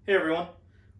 Hey everyone,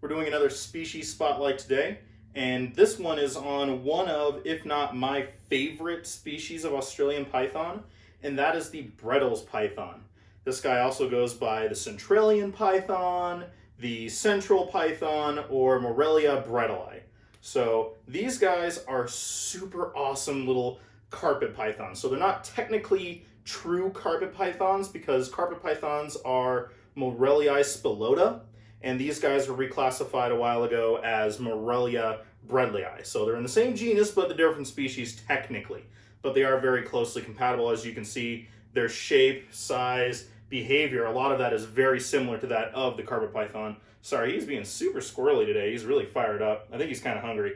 we're doing another species spotlight today, and this one is on one of, if not my favorite species of Australian python, and that is the Bredl's python. This guy also goes by the Centralian python, the Central python, or Morelia bredli. So these guys are super awesome little carpet pythons. So they're not technically true carpet pythons because carpet pythons are Morelia spilota, and these guys were reclassified a while ago as Morelia bredli. So they're in the same genus, but the different species technically. But they are very closely compatible. As you can see, their shape, size, behavior, a lot of that is very similar to that of the carpet python. Sorry, he's being super squirrely today. He's really fired up. I think he's kind of hungry.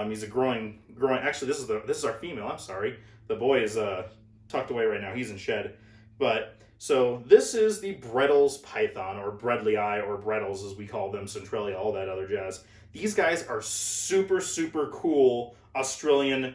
He's a growing. Actually, this is our female. I'm sorry. The boy is tucked away right now. He's in shed, but. So this is the Bredl's python, or Bredli, or Bredls as we call them, Centralia, all that other jazz. These guys are super, super cool Australian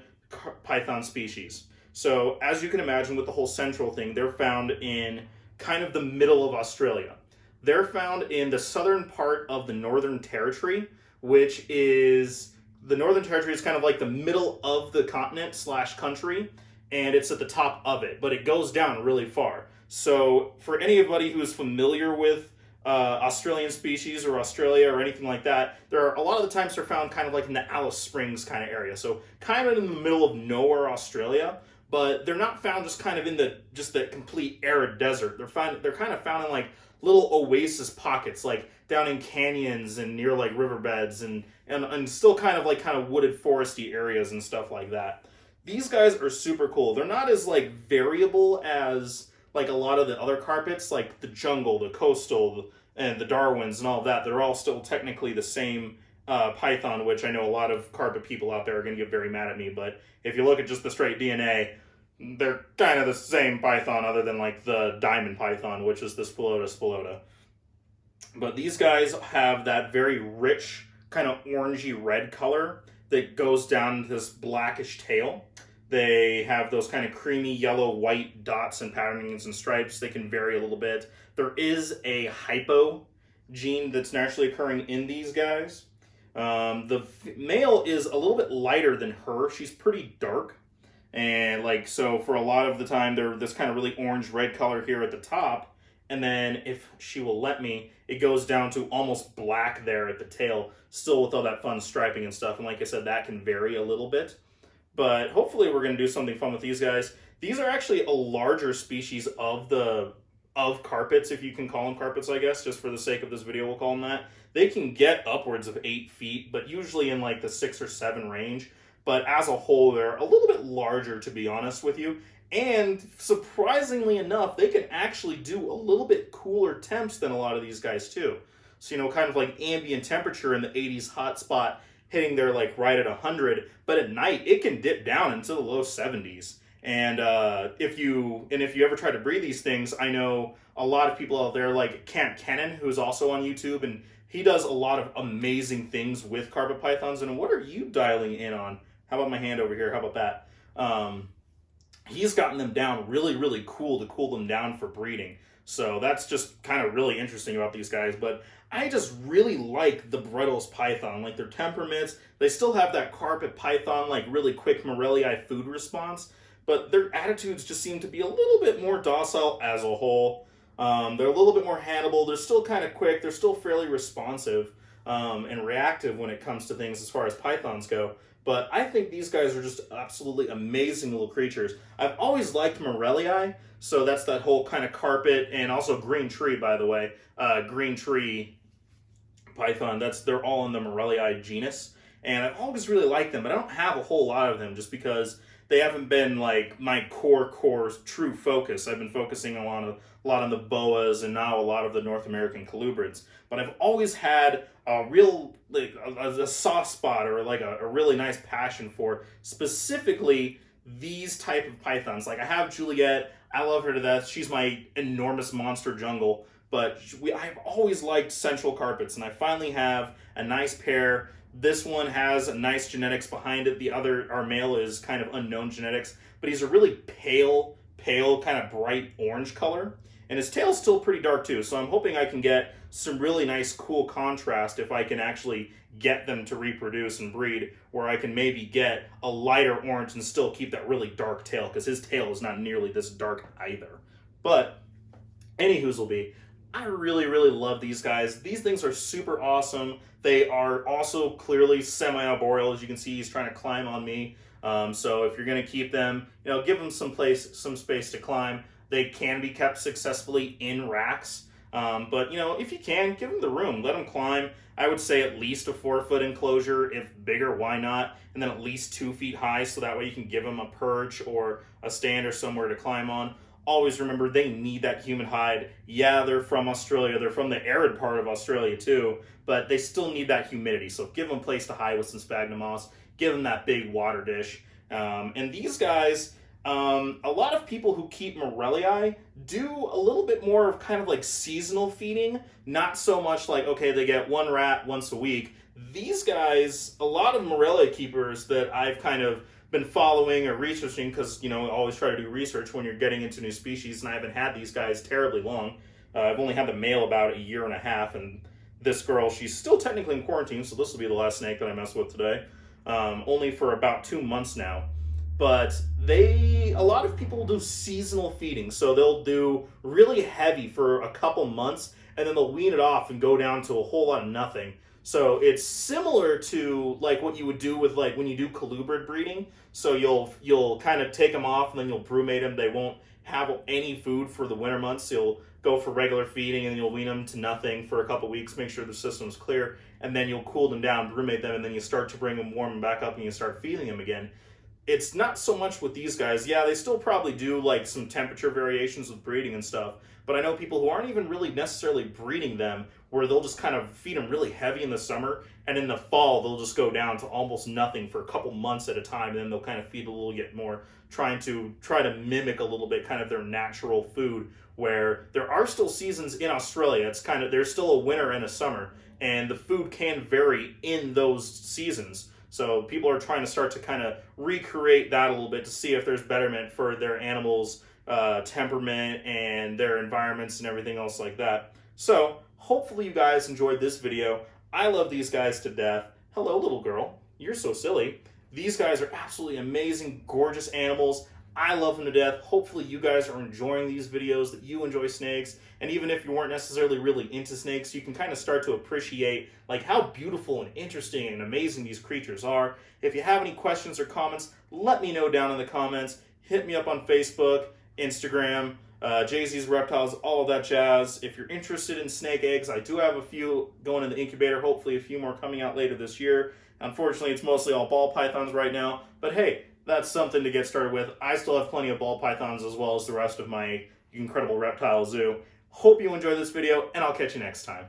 python species. So as you can imagine with the whole central thing, they're found in kind of the middle of Australia. They're found in the southern part of the Northern Territory, which is, the Northern Territory is kind of like the middle of the continent / country, and it's at the top of it, but it goes down really far. So for anybody who is familiar with Australian species or Australia or anything like that, there are a lot of the times they're found kind of like in the Alice Springs kind of area. So kind of in the middle of nowhere, Australia, but they're not found just kind of in the complete arid desert. They're kind of found in like little oasis pockets, like down in canyons and near like riverbeds and still kind of wooded foresty areas and stuff like that. These guys are super cool. They're not as like variable as like a lot of the other carpets, like the jungle, the coastal, and the Darwins and all of that. They're all still technically the same python, which I know a lot of carpet people out there are going to get very mad at me. But if you look at just the straight DNA, they're kind of the same python other than like the diamond python, which is the spilota. But these guys have that very rich kind of orangey red color that goes down this blackish tail. They have those kind of creamy yellow white dots and patternings and stripes. They can vary a little bit. There is a hypo gene that's naturally occurring in these guys. The male is a little bit lighter than her. She's pretty dark. And so for a lot of the time, they're this kind of really orange red color here at the top. And then if she will let me, it goes down to almost black there at the tail, still with all that fun striping and stuff. And like I said, that can vary a little bit. But hopefully we're going to do something fun with these guys. These are actually a larger species of carpets, if you can call them carpets, I guess. Just for the sake of this video, we'll call them that. They can get upwards of 8 feet, but usually in like the 6 or 7 range. But as a whole, they're a little bit larger, to be honest with you. And surprisingly enough, they can actually do a little bit cooler temps than a lot of these guys too. So, kind of like ambient temperature in the 80s hot spot, hitting there like right at 100, but at night it can dip down into the low 70s. And if you ever try to breed these things, I know a lot of people out there like Camp Kennan, who's also on YouTube, and he does a lot of amazing things with carpet pythons. And what are you dialing in on? How about my hand over here? How about that? He's gotten them down really, really cool to cool them down for breeding. So that's just kind of really interesting about these guys. But I just really like the Bredl's python, like their temperaments. They still have that carpet python, like really quick Morelia food response, but their attitudes just seem to be a little bit more docile as a whole. They're a little bit more handleable. They're still kind of quick. They're still fairly responsive and reactive when it comes to things as far as pythons go. But I think these guys are just absolutely amazing little creatures. I've always liked Morelia, so that's that whole kind of carpet, and also green tree, by the way. Green tree python, they're all in the Morelia genus. And I've always really liked them, but I don't have a whole lot of them just because they haven't been like my core true focus. I've been focusing a lot on the boas and now a lot of the North American colubrids. But I've always had a real a soft spot or like a really nice passion for specifically these type of pythons. Like I have Juliet, I love her to death. She's my enormous monster jungle. But I've always liked central carpets, and I finally have a nice pair. This one has nice genetics behind it. Our male is kind of unknown genetics, but he's a really pale, kind of bright orange color. And his tail's still pretty dark too, so I'm hoping I can get some really nice cool contrast if I can actually get them to reproduce and breed, where I can maybe get a lighter orange and still keep that really dark tail, because his tail is not nearly this dark either. But anywho's will be, I really, really love these guys. These things are super awesome. They are also clearly semi-arboreal. As you can see, he's trying to climb on me. So if you're going to keep them, give them some space to climb. They can be kept successfully in racks. But, if you can, give them the room. Let them climb. I would say at least a 4-foot enclosure. If bigger, why not? And then at least 2 feet high, so that way you can give them a perch or a stand or somewhere to climb on. Always remember, they need that humid hide. Yeah, they're from Australia. They're from the arid part of Australia too, but they still need that humidity. So give them a place to hide with some sphagnum moss. Give them that big water dish. And these guys, a lot of people who keep Morellii do a little bit more of kind of like seasonal feeding. Not so much like, okay, they get one rat once a week. These guys, a lot of Morellii keepers that I've kind of been following or researching, because I always try to do research when you're getting into new species, and I haven't had these guys terribly long. I've only had the male about a year and a half, and this girl, she's still technically in quarantine, so this will be the last snake that I mess with today. Only for about 2 months now. But a lot of people do seasonal feeding, so they'll do really heavy for a couple months, and then they'll wean it off and go down to a whole lot of nothing. So it's similar to like what you would do with like when you do colubrid breeding. So you'll kind of take them off and then you'll brumate them. They won't have any food for the winter months. So you'll go for regular feeding and then you'll wean them to nothing for a couple weeks, make sure the system's clear, and then you'll cool them down, brumate them, and then you start to bring them warm and back up and you start feeding them again. It's not so much with these guys. Yeah, they still probably do like some temperature variations with breeding and stuff, but I know people who aren't even really necessarily breeding them, where they'll just kind of feed them really heavy in the summer, and in the fall they'll just go down to almost nothing for a couple months at a time, and then they'll kind of feed a little bit more, try to mimic a little bit kind of their natural food, where there are still seasons in Australia. It's kind of, there's still a winter and a summer, and the food can vary in those seasons. So people are trying to start to kind of recreate that a little bit to see if there's betterment for their animals' temperament and their environments and everything else like that. So hopefully you guys enjoyed this video. I love these guys to death. Hello, little girl. You're so silly. These guys are absolutely amazing, gorgeous animals. I love them to death. Hopefully you guys are enjoying these videos, that you enjoy snakes, and even if you weren't necessarily really into snakes, you can kind of start to appreciate like how beautiful and interesting and amazing these creatures are. If you have any questions or comments, let me know down in the comments. Hit me up on Facebook, Instagram, jzsreptiles, all of that jazz. If you're interested in snake eggs, I do have a few going in the incubator, hopefully a few more coming out later this year. Unfortunately, it's mostly all ball pythons right now, but hey, that's something to get started with. I still have plenty of ball pythons as well as the rest of my incredible reptile zoo. Hope you enjoyed this video, and I'll catch you next time.